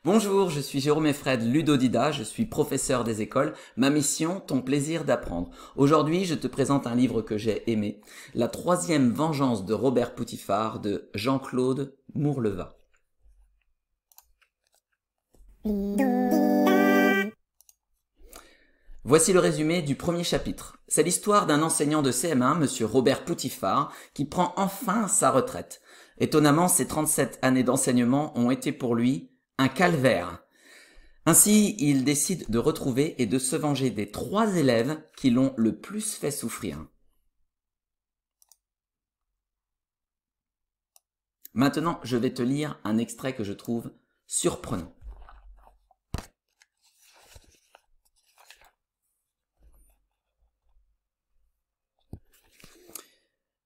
Bonjour, je suis Jérôme Effred, ludodida, je suis professeur des écoles. Ma mission, ton plaisir d'apprendre. Aujourd'hui, je te présente un livre que j'ai aimé, La troisième vengeance de Robert Poutifard de Jean-Claude Mourleva. Voici le résumé du premier chapitre. C'est l'histoire d'un enseignant de CM1, monsieur Robert Poutifard, qui prend enfin sa retraite. Étonnamment, ses 37 années d'enseignement ont été pour lui un calvaire. Ainsi, il décide de retrouver et de se venger des 3 élèves qui l'ont le plus fait souffrir. Maintenant, je vais te lire un extrait que je trouve surprenant.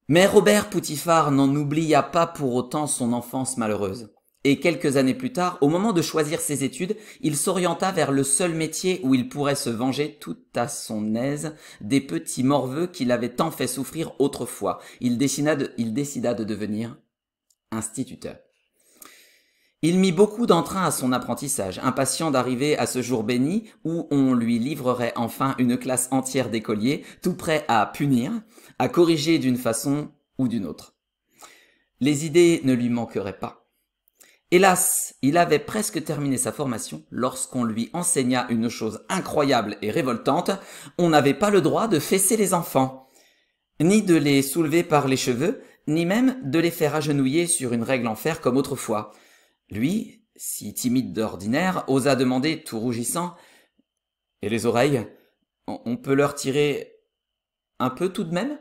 Mais Robert Poutifard n'en oublia pas pour autant son enfance malheureuse. Et quelques années plus tard, au moment de choisir ses études, il s'orienta vers le seul métier où il pourrait se venger tout à son aise des petits morveux qui l'avaient tant fait souffrir autrefois. Il décida de devenir instituteur. Il mit beaucoup d'entrain à son apprentissage, impatient d'arriver à ce jour béni où on lui livrerait enfin une classe entière d'écoliers, tout prêts à punir, à corriger d'une façon ou d'une autre. Les idées ne lui manqueraient pas. Hélas, il avait presque terminé sa formation lorsqu'on lui enseigna une chose incroyable et révoltante. On n'avait pas le droit de fesser les enfants, ni de les soulever par les cheveux, ni même de les faire agenouiller sur une règle en fer comme autrefois. Lui, si timide d'ordinaire, osa demander, tout rougissant, « Et les oreilles, on peut leur tirer un peu tout de même ?»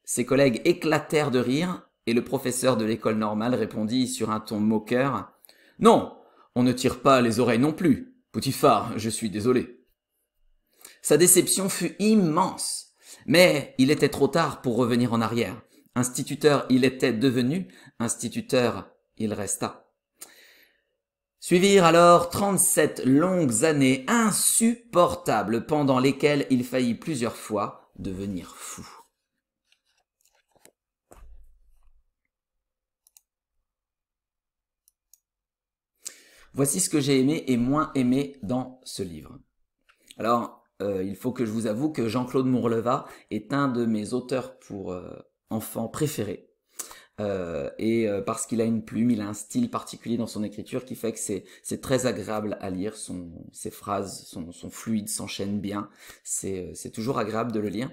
Ses collègues éclatèrent de rire, et le professeur de l'école normale répondit sur un ton moqueur, « Non, on ne tire pas les oreilles non plus. Poutifard, je suis désolé. » Sa déception fut immense, mais il était trop tard pour revenir en arrière. Instituteur il était devenu, instituteur il resta. Suivirent alors 37 longues années insupportables pendant lesquelles il faillit plusieurs fois devenir fou. Voici ce que j'ai aimé et moins aimé dans ce livre. Alors, il faut que je vous avoue que Jean-Claude Mourleva est un de mes auteurs pour enfants préférés. Parce qu'il a une plume, il a un style particulier dans son écriture qui fait que c'est très agréable à lire. Ses phrases sont fluides, s'enchaînent bien. C'est toujours agréable de le lire.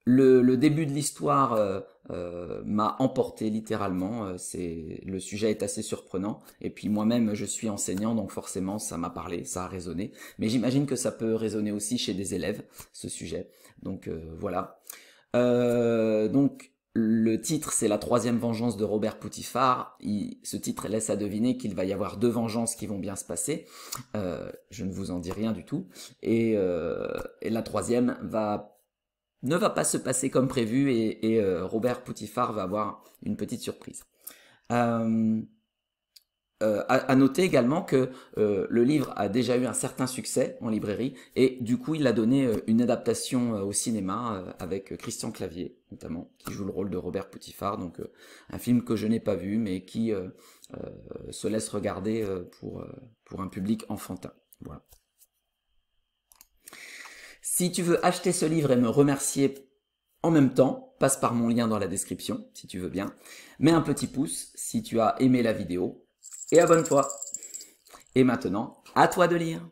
Le début de l'histoire m'a emporté littéralement. Le sujet est assez surprenant. Et puis moi-même, je suis enseignant, donc forcément, ça m'a parlé, ça a résonné. Mais j'imagine que ça peut résonner aussi chez des élèves, ce sujet. Donc voilà. Donc le titre, c'est La troisième vengeance de Robert Poutifard. Ce titre laisse à deviner qu'il va y avoir 2 vengeances qui vont bien se passer. Je ne vous en dis rien du tout. Et la troisième ne va pas se passer comme prévu et Robert Poutifard va avoir une petite surprise. À noter également que le livre a déjà eu un certain succès en librairie et du coup il a donné une adaptation au cinéma avec Christian Clavier notamment qui joue le rôle de Robert Poutifard, donc un film que je n'ai pas vu mais qui se laisse regarder pour un public enfantin. Voilà. Si tu veux acheter ce livre et me remercier en même temps, passe par mon lien dans la description, si tu veux bien. Mets un petit pouce si tu as aimé la vidéo et abonne-toi. Et maintenant, à toi de lire.